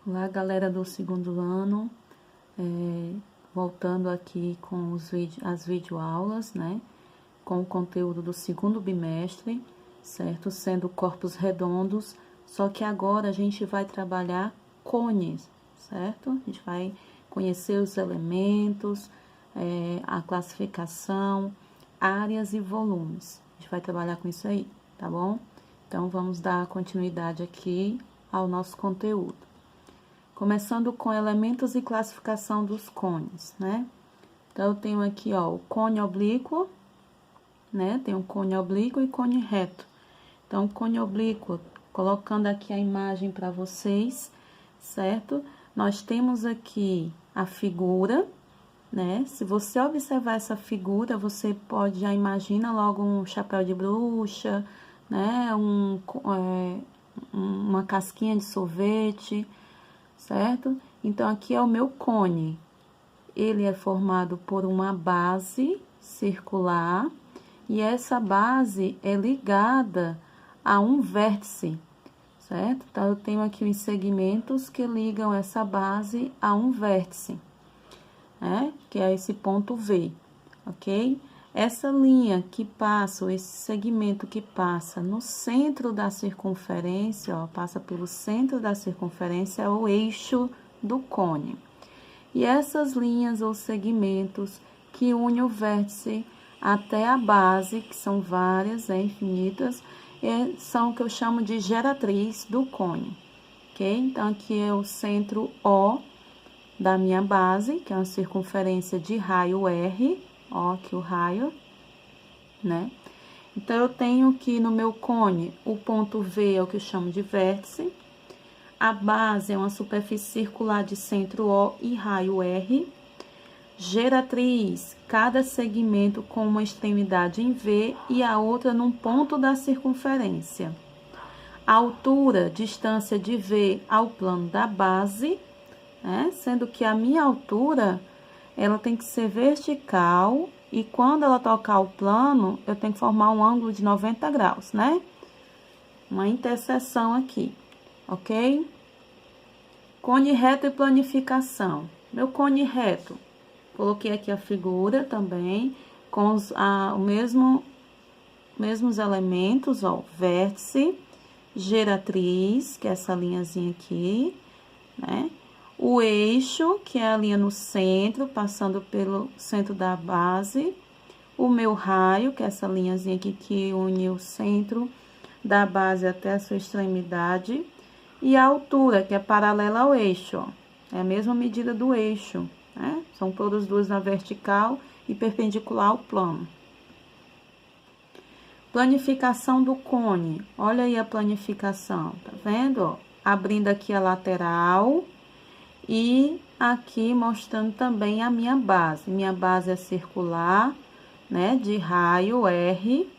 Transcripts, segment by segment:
Olá, galera do segundo ano, voltando aqui com as videoaulas, né? Com o conteúdo do segundo bimestre, certo? Sendo corpos redondos, só que agora a gente vai trabalhar cones, certo? A gente vai conhecer os elementos, a classificação, áreas e volumes. A gente vai trabalhar com isso aí, tá bom? Então, vamos dar continuidade aqui ao nosso conteúdo. Começando com elementos e classificação dos cones, né? Então, eu tenho aqui, ó, o cone oblíquo, né? Tem um cone oblíquo e cone reto. Então, o cone oblíquo, colocando aqui a imagem para vocês, certo? Nós temos aqui a figura, né? Se você observar essa figura, você pode já imagina logo um chapéu de bruxa, né? Uma casquinha de sorvete, certo? Então, aqui é o meu cone. Ele é formado por uma base circular e essa base é ligada a um vértice, certo? Então, eu tenho aqui os segmentos que ligam essa base a um vértice, né? Que é esse ponto V, ok? Essa linha que passa, ou esse segmento que passa no centro da circunferência, ó, passa pelo centro da circunferência, é o eixo do cone. E essas linhas ou segmentos que unem o vértice até a base, que são várias, infinitas, são o que eu chamo de geratriz do cone, ok? Então, aqui é o centro O da minha base, que é uma circunferência de raio R, ó, aqui o raio, né? Então, eu tenho aqui no meu cone, o ponto V é o que eu chamo de vértice, a base é uma superfície circular de centro O e raio R, geratriz, cada segmento com uma extremidade em V e a outra num ponto da circunferência. A altura, distância de V ao plano da base, né? Sendo que a minha altura, ela tem que ser vertical e quando ela tocar o plano, eu tenho que formar um ângulo de 90 graus, né? Uma interseção aqui, ok? Cone reto e planificação. Meu cone reto, coloquei aqui a figura também, com os mesmos elementos, ó, vértice, geratriz, que é essa linhazinha aqui, né? O eixo, que é a linha no centro, passando pelo centro da base. O meu raio, que é essa linhazinha aqui que une o centro da base até a sua extremidade. E a altura, que é paralela ao eixo, ó. É a mesma medida do eixo, né? São todas duas na vertical e perpendicular ao plano. Planificação do cone. Olha aí a planificação, tá vendo, ó? Abrindo aqui a lateral e aqui mostrando também a minha base. Minha base é circular, né, de raio R,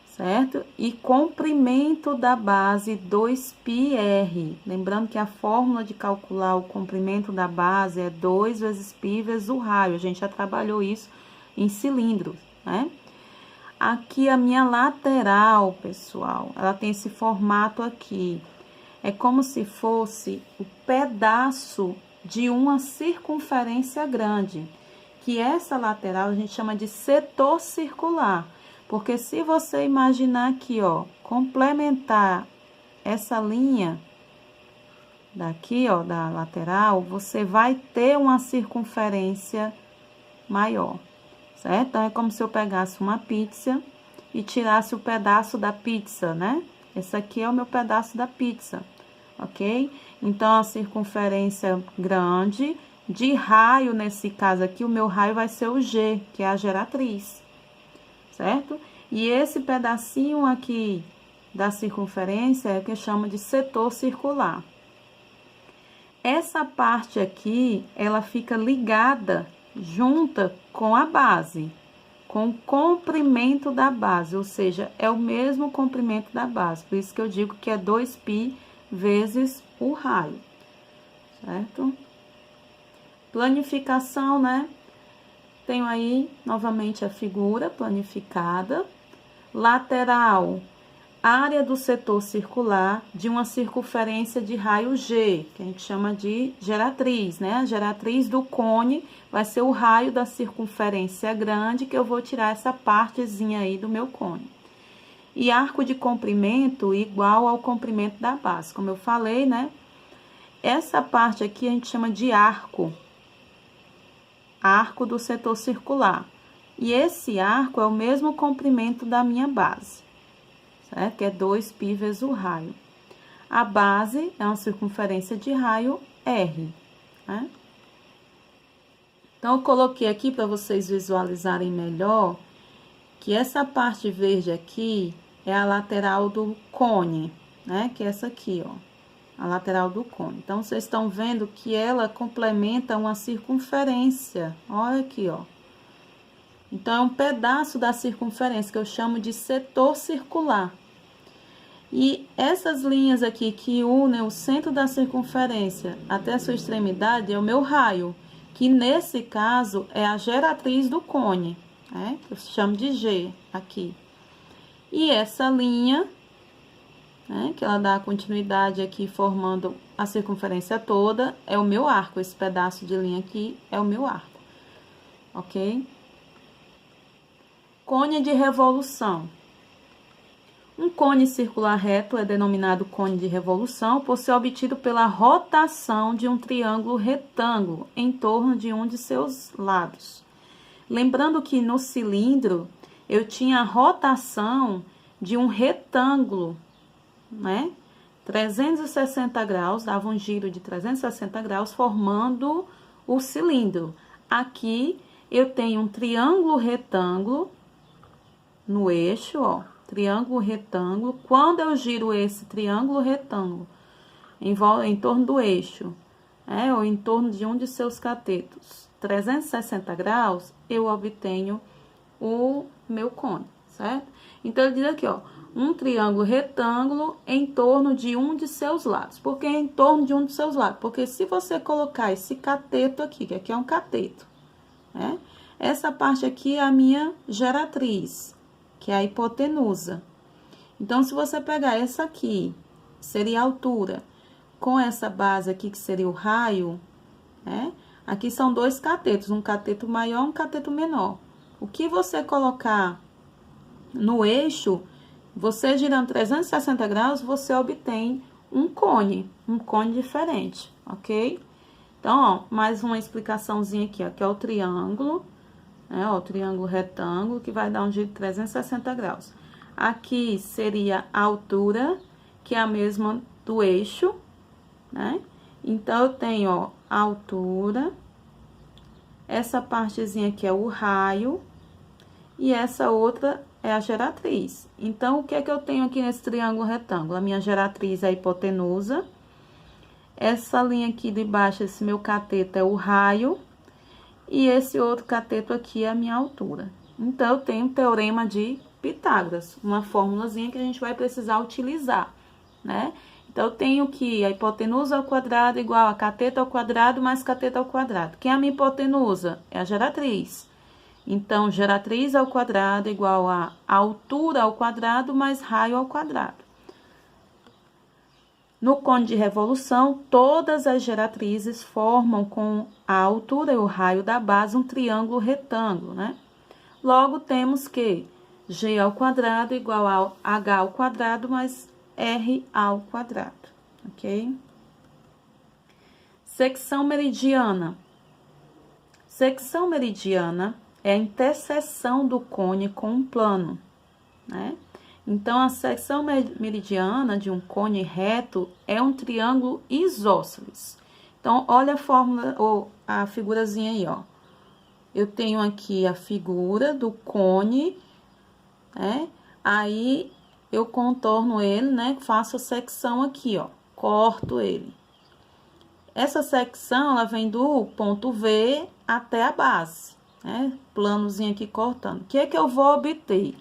certo? E comprimento da base 2πr. Lembrando que a fórmula de calcular o comprimento da base é 2 vezes π vezes o raio. A gente já trabalhou isso em cilindros, né? Aqui a minha lateral, pessoal, ela tem esse formato aqui. É como se fosse o pedaço de uma circunferência grande, que essa lateral a gente chama de setor circular, porque se você imaginar aqui, ó, complementar essa linha daqui, ó, da lateral, você vai ter uma circunferência maior, certo? Então, é como se eu pegasse uma pizza e tirasse o pedaço da pizza, né? Esse aqui é o meu pedaço da pizza, ok? Então, a circunferência grande, de raio, nesse caso aqui, o meu raio vai ser o G, que é a geratriz, certo? E esse pedacinho aqui da circunferência é o que chama de setor circular. Essa parte aqui, ela fica ligada, junta com a base, com o comprimento da base, ou seja, é o mesmo comprimento da base, por isso que eu digo que é 2π vezes o raio, certo? Planificação, né? Tenho aí, novamente, a figura planificada. Lateral, área do setor circular de uma circunferência de raio G, que a gente chama de geratriz, né? A geratriz do cone vai ser o raio da circunferência grande, que eu vou tirar essa partezinha aí do meu cone. E arco de comprimento igual ao comprimento da base, como eu falei, né? Essa parte aqui a gente chama de arco do setor circular. E esse arco é o mesmo comprimento da minha base, certo? Que é 2π vezes o raio. A base é uma circunferência de raio R, né? Então, eu coloquei aqui para vocês visualizarem melhor que essa parte verde aqui é a lateral do cone, né? Que é essa aqui, ó, a lateral do cone. Então, vocês estão vendo que ela complementa uma circunferência. Olha aqui, ó. Então, é um pedaço da circunferência que eu chamo de setor circular. E essas linhas aqui que unem o centro da circunferência até a sua extremidade é o meu raio, que nesse caso é a geratriz do cone, né? Eu chamo de G aqui. E essa linha, né, que ela dá a continuidade aqui formando a circunferência toda, é o meu arco. Esse pedaço de linha aqui é o meu arco, ok? Cone de revolução. Um cone circular reto é denominado cone de revolução por ser obtido pela rotação de um triângulo retângulo em torno de um de seus lados. Lembrando que no cilindro eu tinha a rotação de um retângulo, né? 360 graus, dava um giro de 360 graus formando o cilindro. Aqui eu tenho um triângulo retângulo no eixo, ó, triângulo retângulo. Quando eu giro esse triângulo retângulo em torno do eixo, ou em torno de um de seus catetos, 360 graus, eu obtenho o meu cone, certo? Então, ele diz aqui, ó, um triângulo retângulo em torno de um de seus lados. Por que em torno de um de seus lados? Porque se você colocar esse cateto aqui, que aqui é um cateto, né? Essa parte aqui é a minha geratriz, que é a hipotenusa. Então, se você pegar essa aqui, seria a altura, com essa base aqui, que seria o raio, né? Aqui são dois catetos, um cateto maior e um cateto menor. O que você colocar no eixo, você girando 360 graus, você obtém um cone diferente, ok? Então, ó, mais uma explicaçãozinha aqui, ó, que é o triângulo, né? Ó, o triângulo retângulo, que vai dar um giro de 360 graus. Aqui seria a altura, que é a mesma do eixo, né? Então, eu tenho, ó, a altura, essa partezinha aqui é o raio, e essa outra é a geratriz. Então, o que é que eu tenho aqui nesse triângulo retângulo? A minha geratriz é a hipotenusa. Essa linha aqui de baixo, esse meu cateto é o raio. E esse outro cateto aqui é a minha altura. Então, eu tenho o teorema de Pitágoras, uma formulazinha que a gente vai precisar utilizar, né? Então, eu tenho que a hipotenusa ao quadrado igual a cateto ao quadrado mais cateto ao quadrado. Quem é a minha hipotenusa? É a geratriz. Então, geratriz ao quadrado igual a altura ao quadrado mais raio ao quadrado. No cone de revolução, todas as geratrizes formam com a altura e o raio da base um triângulo retângulo, né? Logo, temos que G ao quadrado igual a H ao quadrado mais R ao quadrado, ok? Secção meridiana. Secção meridiana é a interseção do cone com um plano, né? Então, a secção meridiana de um cone reto é um triângulo isósceles. Então, olha a fórmula, ou a figurazinha aí, ó. Eu tenho aqui a figura do cone, né? Aí, eu contorno ele, né? Faço a secção aqui, ó. Corto ele. Essa secção, ela vem do ponto V até a base, né? Planozinho aqui cortando. O que é que eu vou obter?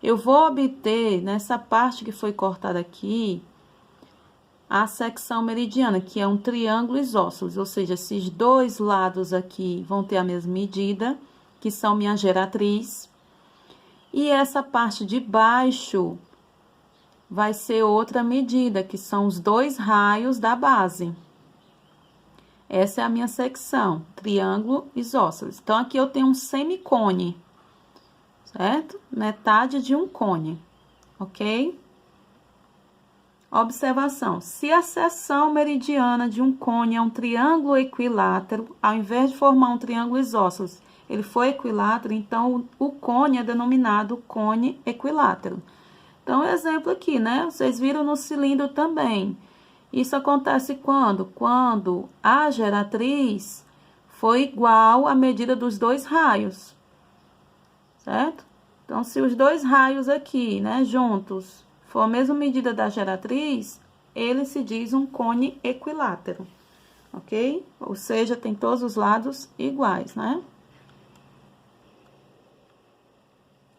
Eu vou obter, nessa parte que foi cortada aqui, a secção meridiana, que é um triângulo isósceles, ou seja, esses dois lados aqui vão ter a mesma medida, que são minha geratriz. E essa parte de baixo vai ser outra medida, que são os 2 raios da base. Essa é a minha secção, triângulo isósceles. Então, aqui eu tenho um semicone, certo? Metade de um cone, ok? Observação: se a seção meridiana de um cone é um triângulo equilátero, ao invés de formar um triângulo isósceles, ele foi equilátero, então o cone é denominado cone equilátero. Então, exemplo aqui, né? Vocês viram no cilindro também. Isso acontece quando? Quando a geratriz foi igual à medida dos 2 raios, certo? Então, se os 2 raios aqui, né, juntos, for a mesma medida da geratriz, ele se diz um cone equilátero, ok? Ou seja, tem todos os lados iguais, né?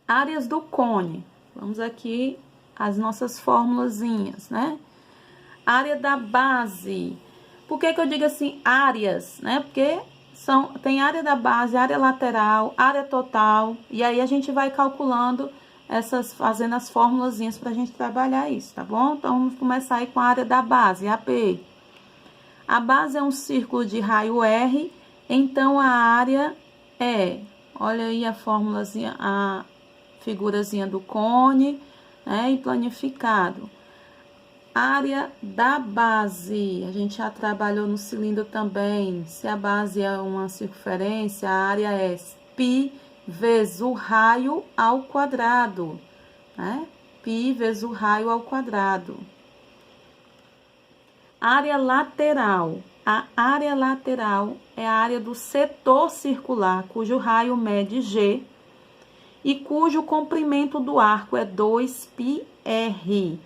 Áreas do cone. Vamos aqui as nossas formulazinhas, né? Área da base. Por que que eu digo assim, áreas, né? Porque tem área da base, área lateral, área total, e aí a gente vai calculando fazendo as formulazinhas pra gente trabalhar isso, tá bom? Então, vamos começar aí com a área da base, AB. A base é um círculo de raio R, então a área é, olha aí a formulazinha, a figurazinha do cone, né, e planificado. Área da base, a gente já trabalhou no cilindro também. Se a base é uma circunferência, a área é π vezes o raio ao quadrado, né? Π vezes o raio ao quadrado. Área lateral. A área lateral é a área do setor circular, cujo raio mede G e cujo comprimento do arco é 2πr.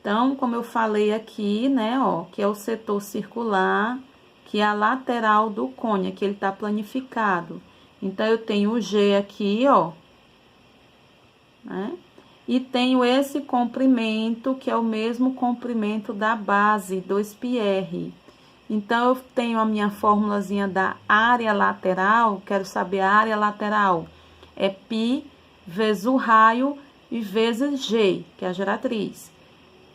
Então, como eu falei aqui, né, ó, que é o setor circular, que é a lateral do cone, aqui ele tá planificado. Então, eu tenho o G aqui, ó, né, e tenho esse comprimento, que é o mesmo comprimento da base, 2πr. Então, eu tenho a minha formulazinha da área lateral, quero saber a área lateral, é π vezes o raio e vezes G, que é a geratriz.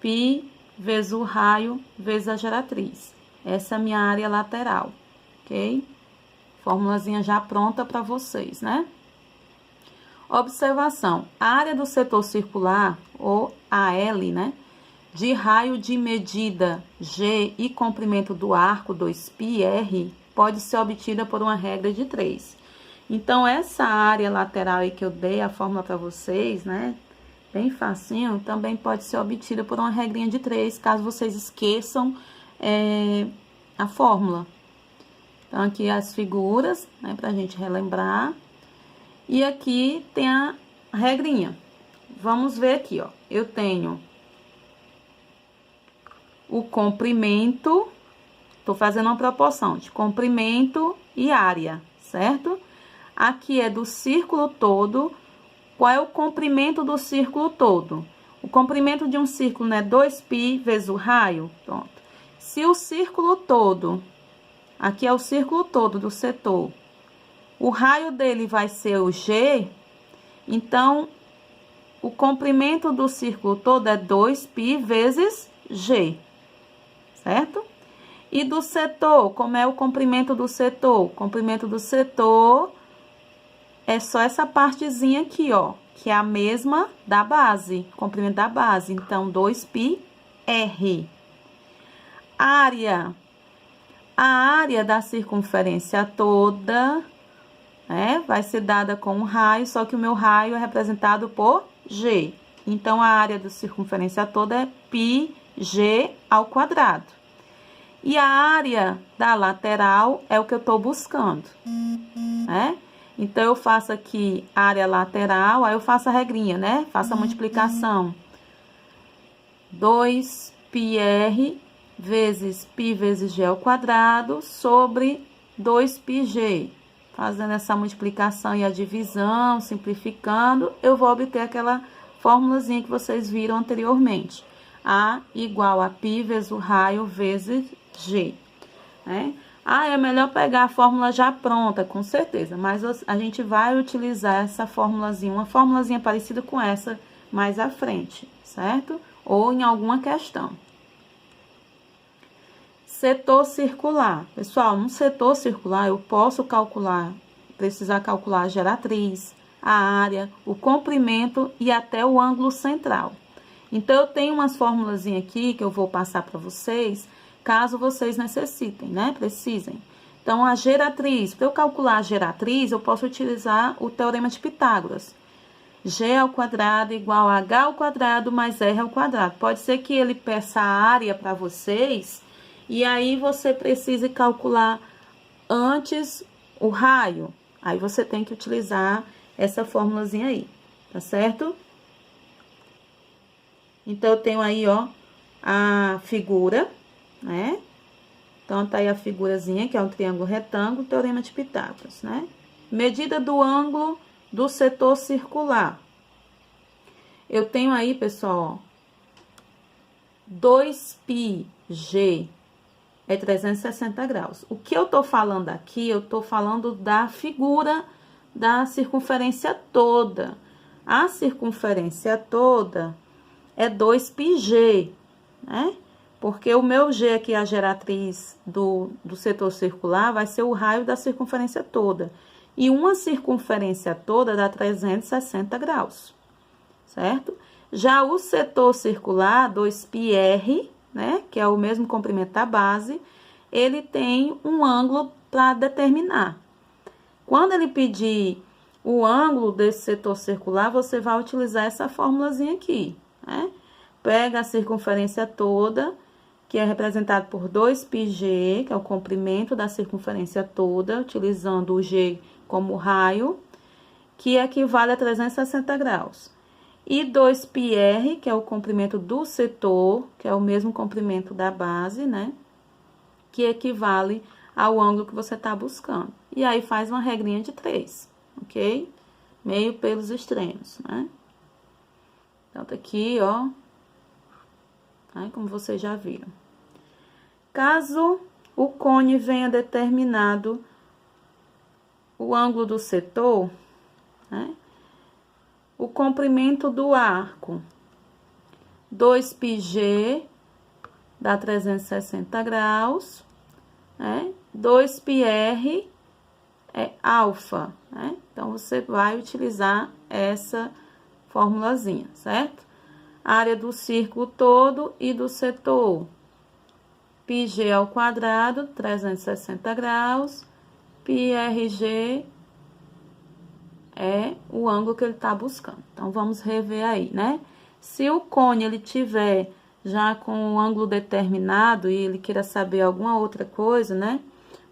π vezes o raio vezes a geratriz. Essa é a minha área lateral, ok? Formulazinha já pronta para vocês, né? Observação: a área do setor circular, ou AL, né? De raio de medida G e comprimento do arco 2πr, pode ser obtida por uma regra de 3. Então, essa área lateral aí que eu dei a fórmula para vocês, né? Bem facinho, também pode ser obtida por uma regrinha de 3, caso vocês esqueçam a fórmula. Então, aqui as figuras, né, pra gente relembrar. E aqui tem a regrinha. Vamos ver aqui, ó. Eu tenho o comprimento, tô fazendo uma proporção de comprimento e área, certo? Aqui é do círculo todo. Qual é o comprimento do círculo todo? O comprimento de um círculo, né, 2π vezes o raio. Pronto. Se o círculo todo, aqui é o círculo todo do setor, o raio dele vai ser o G, então, o comprimento do círculo todo é 2π vezes G, certo? E do setor, como é o comprimento do setor? O comprimento do setor é só essa partezinha aqui, ó, que é a mesma da base, comprimento da base. Então, 2πr. Área. A área da circunferência toda, né, vai ser dada com um raio, só que o meu raio é representado por G. Então, a área da circunferência toda é πg ao quadrado. E a área da lateral é o que eu tô buscando, né? Então, eu faço aqui área lateral, aí eu faço a regrinha, né? Faço a multiplicação. 2πr vezes π vezes g ao quadrado sobre 2πg. Fazendo essa multiplicação e a divisão, simplificando, eu vou obter aquela formulazinha que vocês viram anteriormente. A igual a π vezes o raio vezes g, né? Ah, é melhor pegar a fórmula já pronta, com certeza, mas a gente vai utilizar essa formulazinha, uma formulazinha parecida com essa mais à frente, certo? Ou em alguma questão. Setor circular. Pessoal, no setor circular eu posso precisar calcular a geratriz, a área, o comprimento e até o ângulo central. Então, eu tenho umas fórmulas aqui que eu vou passar para vocês, caso vocês necessitem, né? Precisem. Então, a geratriz, para eu calcular a geratriz, eu posso utilizar o teorema de Pitágoras. G ao quadrado igual a H ao quadrado mais R ao quadrado. Pode ser que ele peça a área para vocês, e aí você precise calcular antes o raio. Aí você tem que utilizar essa fórmulazinha aí, tá certo? Então, eu tenho aí, ó, a figura, né? Então, tá aí a figurazinha, que é um triângulo retângulo, teorema de Pitágoras, né? Medida do ângulo do setor circular. Eu tenho aí, pessoal, ó, 2πg é 360 graus. O que eu tô falando aqui, eu tô falando da figura da circunferência toda. A circunferência toda é 2πg, né? Porque o meu G aqui, a geratriz do setor circular, vai ser o raio da circunferência toda. E uma circunferência toda dá 360 graus, certo? Já o setor circular, 2πr, né? Que é o mesmo comprimento da base, ele tem um ângulo para determinar. Quando ele pedir o ângulo desse setor circular, você vai utilizar essa formulazinha aqui, né? Pega a circunferência toda, que é representado por 2πg, que é o comprimento da circunferência toda, utilizando o G como raio, que equivale a 360 graus. E 2πr, que é o comprimento do setor, que é o mesmo comprimento da base, né? Que equivale ao ângulo que você está buscando. E aí, faz uma regrinha de 3, ok? Meio pelos extremos, né? Então, tá aqui, ó. Aí, como vocês já viram. Caso o cone venha determinado o ângulo do setor, né? O comprimento do arco, 2πg dá 360 graus, né? 2πr é alfa, né? Então, você vai utilizar essa formulazinha, certo? Área do círculo todo e do setor, πg ao quadrado, 360 graus, πrg é o ângulo que ele está buscando. Então, vamos rever aí, né? Se o cone, ele tiver já com o ângulo determinado e ele queira saber alguma outra coisa, né?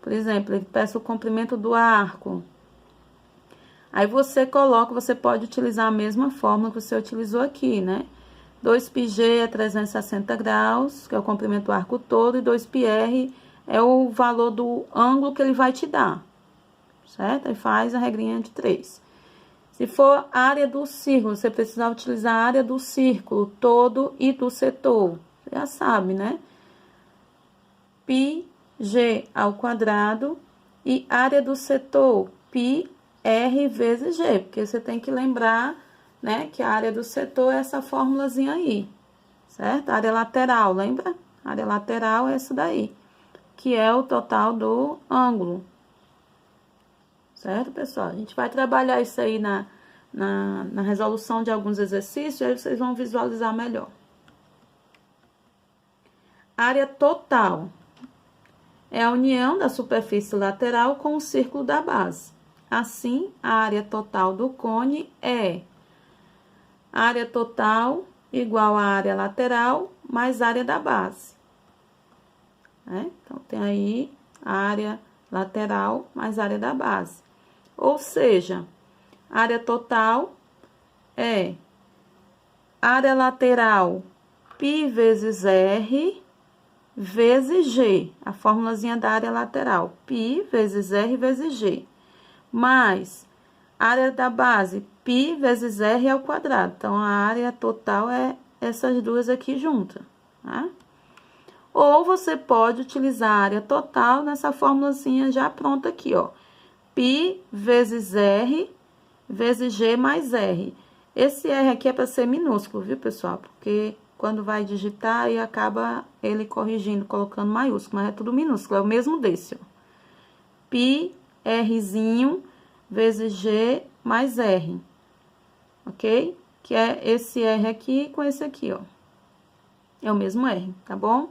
Por exemplo, ele peça o comprimento do arco. Aí, você pode utilizar a mesma fórmula que você utilizou aqui, né? 2πg é 360 graus, que é o comprimento do arco todo, e 2πr é o valor do ângulo que ele vai te dar, certo? Aí, faz a regrinha de 3. Se for área do círculo, você precisa utilizar a área do círculo todo e do setor. Você já sabe, né? πg ao quadrado e área do setor, πr vezes g. Porque você tem que lembrar, né, que a área do setor é essa formulazinha aí, certo? A área lateral, lembra? A área lateral é essa daí, que é o total do ângulo. Certo, pessoal? A gente vai trabalhar isso aí na resolução de alguns exercícios, aí vocês vão visualizar melhor. Área total é a união da superfície lateral com o círculo da base. Assim, a área total do cone é área total igual à área lateral mais área da base. Né? Então, tem aí a área lateral mais área da base. Ou seja, área total é área lateral π vezes R vezes G. A formulazinha da área lateral, π vezes R vezes G. Mais área da base, π vezes R ao quadrado. Então, a área total é essas duas aqui juntas, tá? Ou você pode utilizar a área total nessa formulazinha já pronta aqui, ó. π vezes R vezes G mais R. Esse R aqui é para ser minúsculo, viu, pessoal? Porque quando vai digitar e acaba ele corrigindo, colocando maiúsculo, mas é tudo minúsculo, é o mesmo desse, ó. Pi, Rzinho, vezes G mais R, ok? Que é esse R aqui com esse aqui, ó. É o mesmo R, tá bom?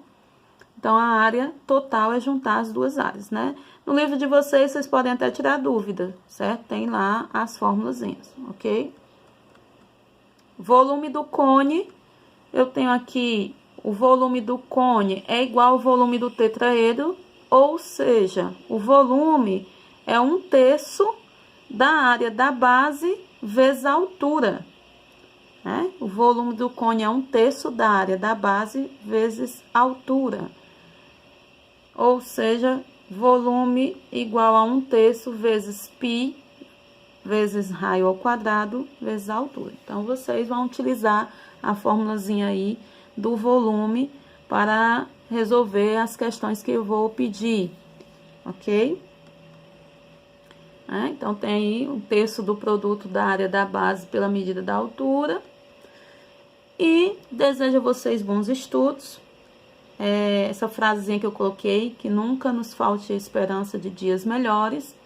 Então, a área total é juntar as duas áreas, né? No livro de vocês podem até tirar dúvida, certo? Tem lá as formulazinhas, ok? Volume do cone, eu tenho aqui o volume do cone é igual ao volume do tetraedro, ou seja, o volume é 1/3 da área da base vezes a altura, né? O volume do cone é 1/3 da área da base vezes a altura, ou seja, volume igual a 1/3 vezes π vezes raio ao quadrado vezes a altura. Então, vocês vão utilizar a formulazinha aí do volume para resolver as questões que eu vou pedir, ok? Então, tem aí 1/3 do produto da área da base pela medida da altura. E desejo a vocês bons estudos. Essa frasezinha que eu coloquei, que nunca nos falte a esperança de dias melhores.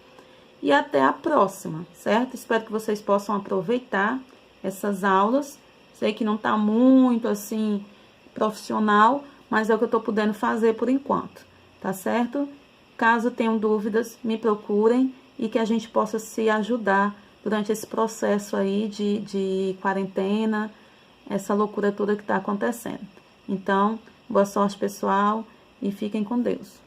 E até a próxima, certo? Espero que vocês possam aproveitar essas aulas. Sei que não tá muito, assim, profissional, mas é o que eu tô podendo fazer por enquanto, tá certo? Caso tenham dúvidas, me procurem e que a gente possa se ajudar durante esse processo aí de quarentena, essa loucura toda que tá acontecendo. Então, boa sorte, pessoal, e fiquem com Deus.